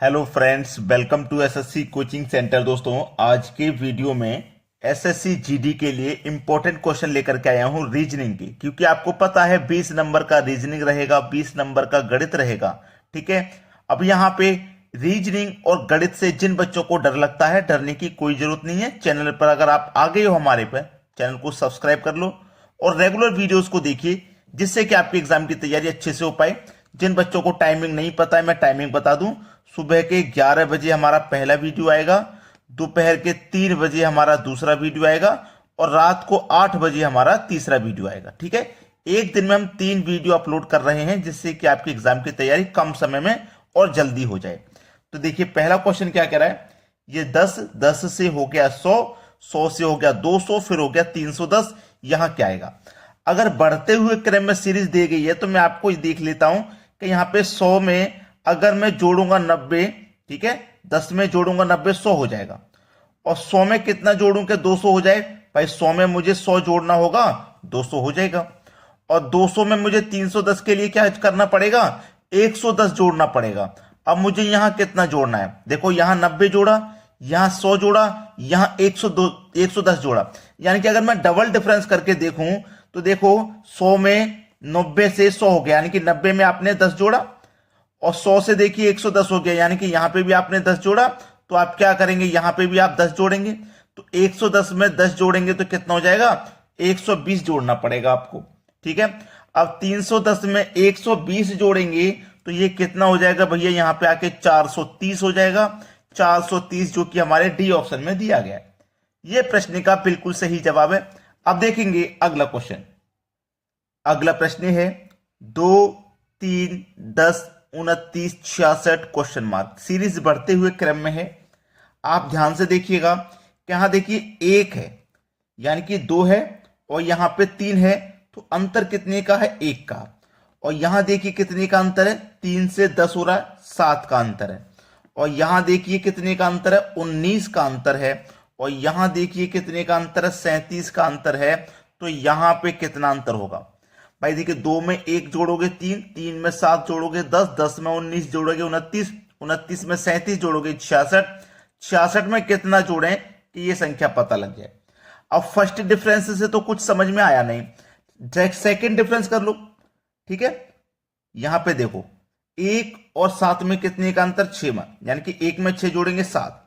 Hello friends, welcome to SSC coaching centre. दोस्तों, आज के वीडियो में एसएससी जीडी के लिए इंपॉर्टेंट क्वेश्चन लेकर के आया हूं रीजनिंग की, क्योंकि आपको पता है 20 नंबर का रीजनिंग रहेगा, 20 नंबर का गणित रहेगा। ठीक है। अब यहां पे रीजनिंग और गणित से जिन बच्चों को डर लगता है, डरने की कोई जरूरत नहीं है। चैनल पर अगर आप आ गए हो हमारे पर, चैनल को सब्सक्राइब कर लो और रेगुलर वीडियोस को देखिए, जिससे कि आपकी एग्जाम की तैयारी अच्छे से हो पाए। जिन बच्चों को टाइमिंग नहीं पता है, मैं टाइमिंग बता दूं। सुबह के 11 बजे हमारा पहला वीडियो आएगा, दोपहर के 3 बजे हमारा दूसरा वीडियो आएगा और रात को 8 बजे हमारा तीसरा वीडियो आएगा। ठीक है। एक दिन में हम 3 वीडियो अपलोड कर रहे हैं, जिससे कि आपकी एग्जाम की तैयारी कम समय में और जल्दी हो जाए। तो देखिए, पहला क्वेश्चन क्या कह रहा है। ये 10, 10 से हो गया 100, 100 से हो गया 200, फिर हो गया 310। यहां क्या आएगा। अगर बढ़ते हुए क्रम में सीरीज दी गई है तो मैं आपको देख लेता हूं कि यहां पे 100 में अगर मैं जोड़ूंगा 90, ठीक है, 10 में जोड़ूंगा 90, 100 हो जाएगा। और 100 में कितना जोड़ूं कि 200 हो जाए। भाई 100 में मुझे 100 जोड़ना होगा, 200 हो जाएगा। और 200 में मुझे 310 के लिए क्या करना पड़ेगा, 110 जोड़ना पड़ेगा। अब मुझे यहां कितना जोड़ना है, देखो यहां 90 जोड़ा, यहां 100 जोड़ा, यहां 110 जोड़ा। यानी कि अगर मैं डबल डिफरेंस करके देखूं तो देखो 100 में 90 से 100 हो गया, यानी कि 90 में आपने 10 जोड़ा, और 100 से देखिए 110 हो गया, यानी कि यहां पे भी आपने 10 जोड़ा। तो आप क्या करेंगे, यहां पे भी आप 10 जोड़ेंगे। तो 110 में 10 जोड़ेंगे तो कितना हो जाएगा, 120 जोड़ना पड़ेगा आपको। ठीक है। अब 310 में 120 जोड़ेंगे तो ये कितना हो जाएगा भैया, यहां पे आके 430 हो जाएगा। 430 जो कि हमारे डी ऑप्शन में दिया गया है। ये प्रश्न का बिल्कुल सही जवाब है। अब देखेंगे अगला क्वेश्चन। अगला प्रश्न है 2, 3, 10, 29, 66 क्वेश्चन मार्क। सीरीज बढ़ते हुए क्रम में है। आप ध्यान से देखिएगा कि यहां देखिए 1 है, यानी कि 2 है, और यहां पे 3 है। तो अंतर कितने का है, 1 का। और यहां देखिए कितने का अंतर है, 3 से 10 हो रहा है, 7 का अंतर है। और यहां देखिए कितने का अंतर है, 19 का अंतर है। और यहां देखिए कितने का अंतर है, 37 का अंतर है। तो यहां पे कितना अंतर होगा भाई। देखिए 2 में 1 जोड़ोगे 3, 3 में 7 जोड़ोगे 10, 10 में 19 जोड़ोगे 29, 29 में 37 जोड़ोगे 66, 66 में कितना जोड़े कि ये संख्या पता लग जाए। अब फर्स्ट डिफरेंस से तो कुछ समझ में आया नहीं, सेकंड डिफरेंस कर लो। ठीक है। यहां पे देखो 1 और 7 में कितने का अंतर, 6 में, यानी कि 1 में 6 जोड़ेंगे 7।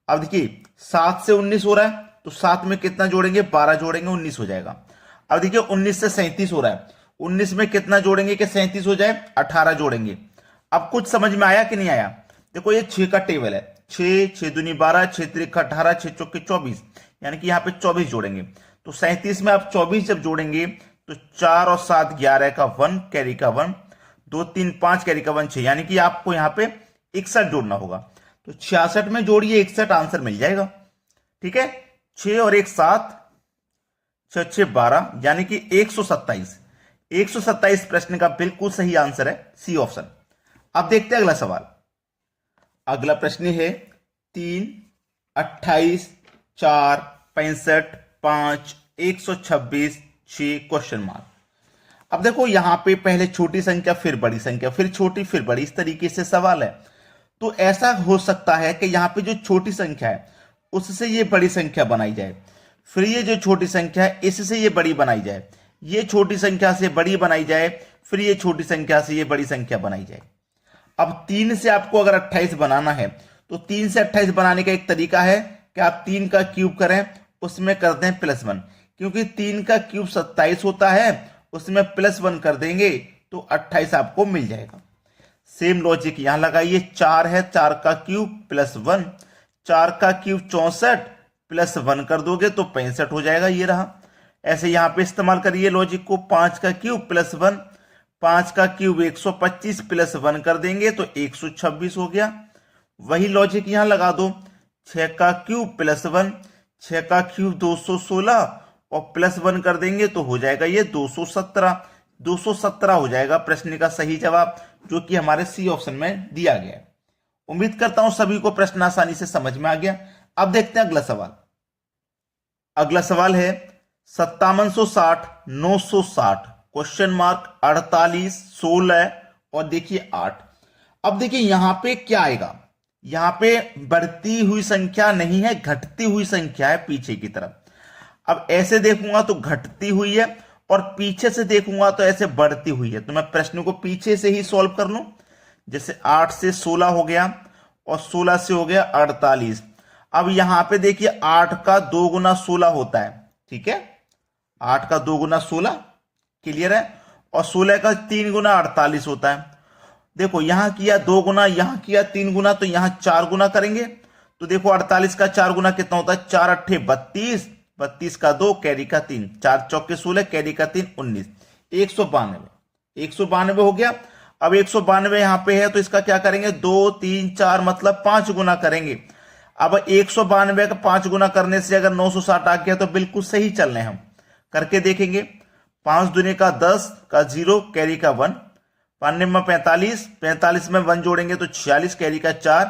अब देखिए 7 से 19 हो रहा है, तो 7 में कितना जोड़ेंगे, 12 जोड़ेंगे, 19 हो जाएगा। अब देखिए 19 से 37 हो रहा है, 19 में कितना जोड़ेंगे कि 37 हो जाए, 18 जोड़ेंगे। अब कुछ समझ में आया कि नहीं आया। देखो ये 6 का टेबल है, 6, 6 दूनी 12, 6 त्रिक 18, 6 चौके 24, यानी कि यहां पे 24 जोड़ेंगे। तो 37 में आप 24 जब जोड़ेंगे तो 4 और 7 11 का 1, कैरी का 1, 2 3 5 कैरी का 1 6, यानी कि आपको यहां पे 61 जोड़ना होगा। तो 66 में जोड़िए 61, आंसर मिल जाएगा। ठीक है। 6 और 1 7, 6 6 12, यानी कि 127। 127 प्रश्न का बिल्कुल सही आंसर है सी ऑप्शन। अब देखते हैं अगला सवाल। अगला प्रश्न है 3, 28, 4, 65, 5, 126, 6 क्वेश्चन मार्क। अब देखो यहां पे पहले छोटी संख्या, फिर बड़ी संख्या, फिर छोटी, फिर बड़ी, इस तरीके से सवाल है। तो ऐसा हो सकता है कि यहां पे जो छोटी संख्या है उससे ये बड़ी संख्या बनाई जाए, फिर ये जो छोटी संख्या है इससे ये बड़ी बनाई जाए, ये छोटी संख्या से बड़ी बनाई जाए, फिर ये छोटी संख्या से ये बड़ी संख्या बनाई जाए। अब 3 से आपको अगर 28 बनाना है तो 3 से 28 बनाने का एक तरीका है कि आप 3 का क्यूब करें, उसमें कर दें +1, क्योंकि 3 का क्यूब 27 होता है, उसमें +1 कर देंगे तो 28 आपको मिल जाएगा। सेम लॉजिक यहां लगाइए। 4 है, 4 का क्यूब +1, 4 का क्यूब 64, +1 कर दोगे तो 65 हो जाएगा, ये रहा। ऐसे यहां पे इस्तेमाल करिए लॉजिक को। 5 का क्यूब +1, 5 का क्यूब 125, +1 कर देंगे तो 126 हो गया। वही लॉजिक यहां लगा दो। 6 का क्यूब +1, 6 का क्यूब 216, और +1 कर देंगे तो हो जाएगा ये 217। 217 हो जाएगा प्रश्न का सही जवाब, जो कि हमारे सी ऑप्शन में दिया गया है। उम्मीद करता हूं सभी को प्रश्न आसानी से समझ में आ गया। अब देखते हैं अगला सवाल। अगला सवाल है 5760, 960 क्वेश्चन मार्क, 48, 16 और देखिए 8। अब देखिए यहां पे क्या आएगा, यहां पे बढ़ती हुई संख्या नहीं है, घटती हुई संख्या है पीछे की तरफ। अब ऐसे देखूंगा तो घटती हुई है, और पीछे से देखूंगा तो ऐसे बढ़ती हुई है। तो मैं प्रश्न को पीछे से ही सॉल्व कर लूं। जैसे 8 से 16 हो गया, और 16 से हो गया 48। अब यहां पे देखिए 8 का 2 गुना 16 होता है, ठीक है, 8 का 2 गुना 16, क्लियर है, और 16 का 3 गुना 48 होता है। देखो यहां किया 2 गुना, यहां किया 3 गुना, तो यहां 4 गुना करेंगे। तो देखो 48 का 4 गुना कितना होता है, 4 अट्ठे 32, 32 का 2, कैरी का 3, 4 चौके 16, कैरी का 3, 19, 192, 192 हो गया। अब 192 यहां पे है, तो इसका क्या करेंगे, 2 3 4 मतलब 5 गुना करेंगे। अब 192 का 5 गुना करने से अगर 960 आ गया तो बिल्कुल सही चल रहे हैं हम, करके देखेंगे। 5 दूनी का 10 का 0, कैरी का 1, 5 में 45, 45 में 1 जोड़ेंगे तो 46, कैरी का 4,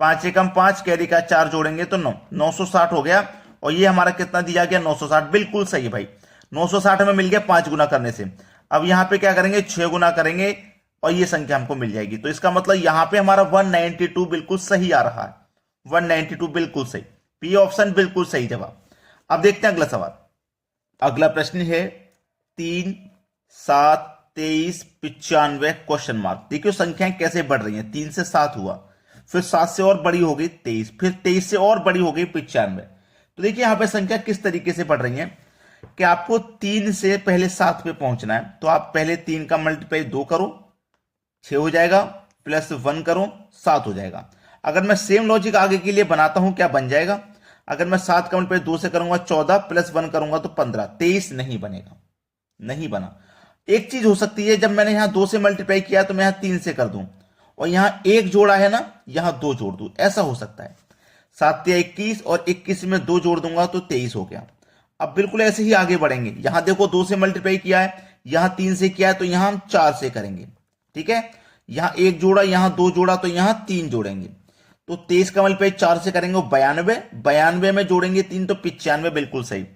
5 एकम 5, कैरी का 4 जोड़ेंगे तो 9, 960 हो गया। और ये हमारा कितना दिया गया, 960, बिल्कुल सही भाई, 960 में मिल गया 5 गुना करने से। अब यहां पे क्या करेंगे, 6 गुना करेंगे और ये संख्या हमको मिल जाएगी। तो इसका मतलब यहां पे हमारा 192 बिल्कुल सही आ रहा है, 192 बिल्कुल सही, पी ऑप्शन बिल्कुल सही जवाब। अब देखते हैं अगला सवाल। अगला प्रश्न है 3 7 23 95 क्वेश्चन मार्क। देखियो संख्याएं कैसे बढ़ रही हैं, 3 से 7 हुआ, फिर 7 से और बड़ी हो गई 23, फिर 23 से और बड़ी हो गई 95। तो देखिए यहां पे संख्या किस तरीके से बढ़ रही है कि आपको 3 से पहले 7 पे पहुंचना है। तो आप पहले 3 का मल्टीप्लाई 2 करो, 6 हो जाएगा, प्लस 1 करो, 7 हो जाएगा। अगर मैं सेम लॉजिक आगे के लिए बनाता हूं, क्या बन जाएगा, अगर मैं 7 का मल्टीप्लाई 2 से करूंगा 14, प्लस 1 करूंगा तो 15, 23 नहीं बनेगा, नहीं बना। एक चीज हो सकती है, जब मैंने यहां 2 से मल्टीप्लाई किया तो मैं यहां 3 से कर दूं, और यहां 1 जोड़ा है ना, यहां 2 जोड़ दूं, ऐसा हो सकता है। 7 या 21, और 21 में 2 जोड़ दूंगा तो 23 हो गया। अब बिल्कुल ऐसे ही आगे बढ़ेंगे। यहां देखो 2 से मल्टीप्लाई किया है, यहां 3 से किया है, तो यहां हम 4 से करेंगे, ठीक है। यहां 1 जोड़ा, यहां 2 जोड़ा, तो यहां 3 जोड़ेंगे। तो 23 का मल्टीप्लाई 4 से करेंगे 92, 92 में जोड़ेंगे 3 तो 95, बिल्कुल सही।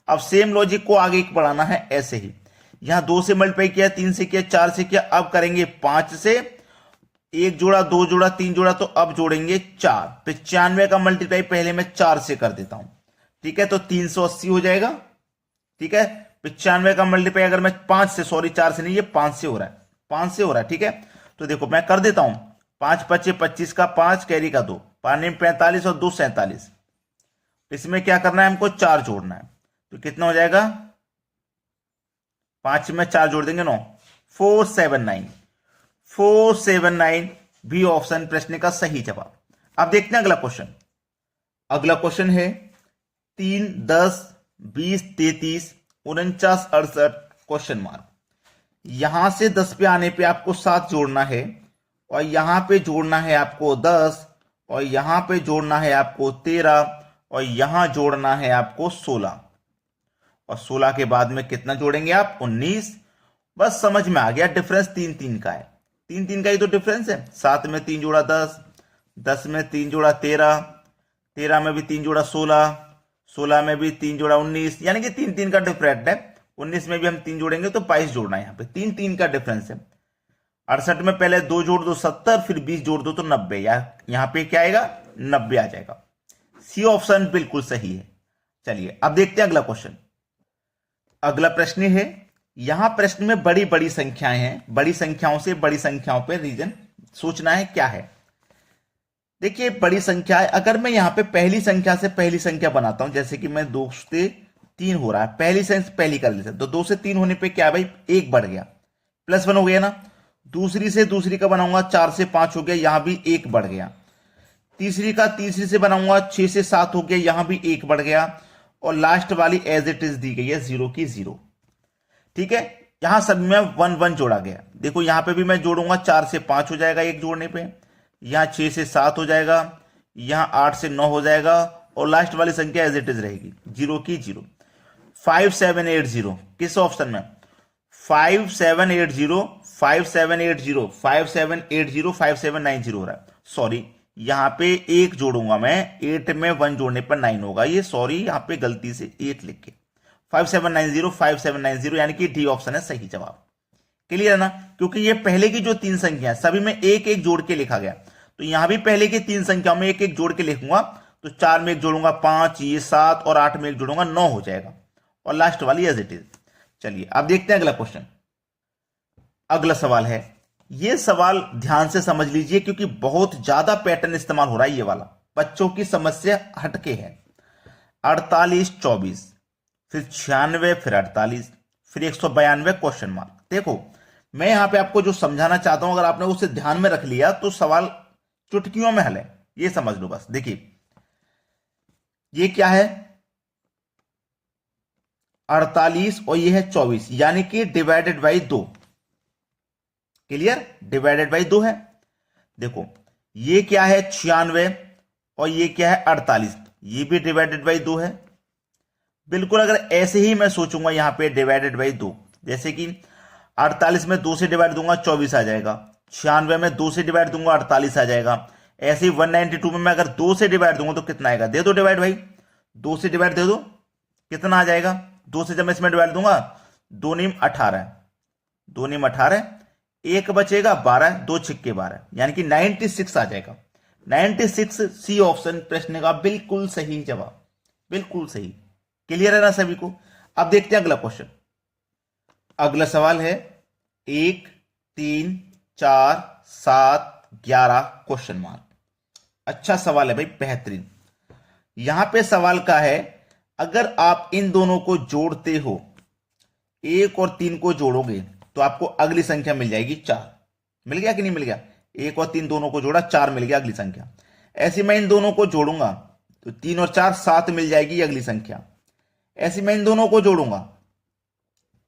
अब सेम लॉजिक को आगे बढ़ाना है ऐसे ही। यहां 2 से मल्टीप्लाई किया, 3 से किया, 4 से किया, अब करेंगे 5 से, 1 जोड़ा, 2 जोड़ा, 3 जोड़ा, तो अब जोड़ेंगे 4। 95 का मल्टीप्लाई पहले मैं 4 से कर देता हूं, ठीक है, तो 380 हो जाएगा, ठीक है। 95 का मल्टीप्लाई अगर मैं 5 से, सॉरी 4 से नहीं, ये 5 से हो रहा है, 5 से हो रहा है, ठीक है। तो देखो मैं कर देता हूं, 5 पच्चे 25 का 5, कैरी का 2, 5 में 45 और 2 47। इसमें क्या करना है हमको, 4 जोड़ना है, तो कितना हो जाएगा, 5 में 4 जोड़ देंगे 9, 479, 479 भी ऑप्शन प्रश्न का सही जवाब। अब देखते हैं अगला क्वेश्चन। अगला क्वेश्चन है 3 10 20 33 49 68 क्वेश्चन मार्क। यहां से 10 पे आने पे आपको 7 जोड़ना है, और यहां पे जोड़ना है आपको 10, और यहां पे जोड़ना है आपको 13, और यहां जोड़ना है आपको 16, और 16 के बाद में कितना जोड़ेंगे आप, 19। बस समझ में आ गया, डिफरेंस 3 3 का है, 3 3 का ही तो डिफरेंस है। 7 में 3 जोड़ा 10, 10 में 3 जोड़ा 13, 13 में भी 3 जोड़ा 16, 16 में भी 3 जोड़ा 19, यानी कि 3 3 का डिफरेंट है। 19 में भी हम 3 जोड़ेंगे तो 22 जोड़ना है, यहाँ पे 3 3 का डिफरेंस है। 68 में पहले 2 जोड़ दो 70, फिर 20 जोड़ दो तो 90, या यहां पे क्या आएगा, 90 आ जाएगा। सी ऑप्शन बिल्कुल सही है। चलिए अब देखते हैं अगला क्वेश्चन। अगला प्रश्न है, यहां प्रश्न में बड़ी बड़ी संख्याएं हैं, बड़ी संख्याओं से बड़ी संख्याओं पे रीजन सोचना है क्या है। देखिए बड़ी संख्या है, अगर मैं यहां पे पहली संख्या से पहली संख्या बनाता हूं, जैसे कि मैं 2 से 3 हो रहा है, पहली से पहली कर लेते, तो 2 से 3 होने पे क्या भाई, 1 बढ़ गया, प्लस 1 हो गया ना। दूसरी से दूसरी का बनाऊंगा, 4 से 5 हो गया, यहां भी 1 बढ़ गया। तीसरी का तीसरी से बनाऊंगा, 6 से 7 हो गया, यहां भी 1 बढ़ गया। और लास्ट वाली एज इट इज दी गई है, 0 की 0, ठीक है। यहां सब में 1 1 जोड़ा गया। देखो यहां पे भी मैं जोड़ूंगा, 4 से 5 हो जाएगा 1 जोड़ने पे, यहां 6 से 7 हो जाएगा, यहां 8 से 9 हो जाएगा, और लास्ट वाली संख्या एज इट इज रहेगी, 0 की 0। 5780 किस ऑप्शन में, 5780 5780 5780 5790 हो रहा है। सॉरी यहां पे 1 जोड़ूंगा मैं, 8 में 1 जोड़ने पर 9 होगा, ये सॉरी यहां पे गलती से 8 लिख के 5790 5790, यानी कि डी ऑप्शन है सही जवाब। क्लियर है ना, क्योंकि ये पहले की जो तीन संख्या है सभी में एक एक जोड़ के लिखा गया, तो यहां भी पहले की तीन संख्याओं में एक एक जोड़ के लिखूंगा, तो 4 में एक जोड़ूंगा 5, ये 7 और 8 में एक जोड़ूंगा 9 हो जाएगा, और लास्ट वाली एज इट इज। चलिए अब देखते हैं अगला क्वेश्चन। अगला सवाल है, ये सवाल ध्यान से समझ लीजिए क्योंकि बहुत ज्यादा पैटर्न इस्तेमाल हो रहा है, ये वाला बच्चों की समस्या हटके है। 48 24 फिर 96 फिर 48 फिर 192 क्वेश्चन मार्क। देखो मैं यहां पे आपको जो समझाना चाहता हूं, अगर आपने उसे ध्यान में रख लिया तो सवाल चुटकियों में हल है, ये समझ लो बस। देखिए ये क्या है 48 और ये है 24, यानी कि divided by 2। Clear, divided by 2 है। देखो ये क्या है 96 और ये क्या है 48, ये भी डिवाइडेड बाई 2 है। बिल्कुल अगर ऐसे ही मैं सोचूंगा यहां पे डिवाइडेड बाई 2, जैसे कि 48 में 2 से डिवाइड दूंगा 24 आ जाएगा, 96 में 2 से डिवाइड दूंगा 48 आ जाएगा। ऐसे ही 192 में मैं अगर 2 से डिवाइड दूंगा तो कितना आएगा, दे दो डिवाइड भाई, 2 से डिवाइड दे दो, कितना आ जाएगा, 2 से जब मैं इसमें डिवाइड दूंगा 2 नीम 18, 2 नीम 18, एक बचेगा 12, 2 छिक्के 12, यानी कि 96 आ जाएगा। 96 सी ऑप्शन प्रश्न का बिल्कुल सही जवाब, बिल्कुल सही। क्लियर है ना सभी को। अब देखते हैं अगला क्वेश्चन। अगला सवाल है 1 3 4 7 11 क्वेश्चन मार्क। अच्छा सवाल है भाई, बेहतरीन। यहां पे सवाल का है, अगर आप इन दोनों को जोड़ते हो, 1 और 3 को जोड़ोगे तो आपको अगली संख्या मिल जाएगी 4। मिल गया कि नहीं मिल गया, 1 और 3 दोनों को जोड़ा 4 मिल गया अगली संख्या। ऐसे मैं इन दोनों को जोड़ूंगा तो 3 और 4 7 मिल जाएगी अगली संख्या। ऐसे मैं इन दोनों को जोड़ूंगा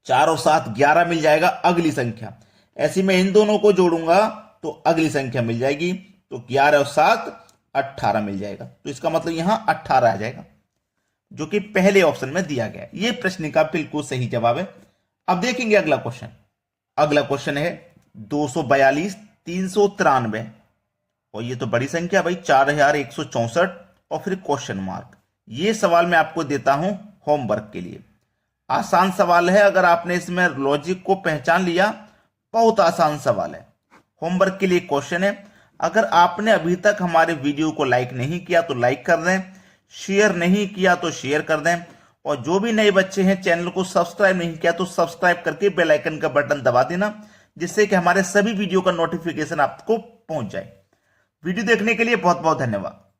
4 और 7 11 मिल जाएगा अगली संख्या। ऐसे मैं इन दोनों को जोड़ूंगा तो अगली संख्या मिल जाएगी, तो 11 और 7 18 मिल जाएगा। तो इसका मतलब यहां 18 आ जाएगा, जो कि पहले ऑप्शन में दिया गया है। यह प्रश्न का बिल्कुल सही जवाब है। अब देखेंगे अगला क्वेश्चन। अगला क्वेश्चन है 242 393, और ये तो बड़ी संख्या भाई 4164, और फिर क्वेश्चन मार्क। ये सवाल मैं आपको देता हूं होमवर्क के लिए। आसान सवाल है, अगर आपने इसमें लॉजिक को पहचान लिया, बहुत आसान सवाल है। होमवर्क के लिए क्वेश्चन है। अगर आपने अभी तक हमारे वीडियो को लाइक नहीं किया तो लाइक कर दें, शेयर नहीं किया तो शेयर कर दें, और जो भी नए बच्चे हैं चैनल को सब्सक्राइब नहीं किया तो सब्सक्राइब करके बेल आइकन का बटन दबा देना, जिससे कि हमारे सभी वीडियो का नोटिफिकेशन आपको पहुंच जाए। वीडियो देखने के लिए बहुत बहुत धन्यवाद।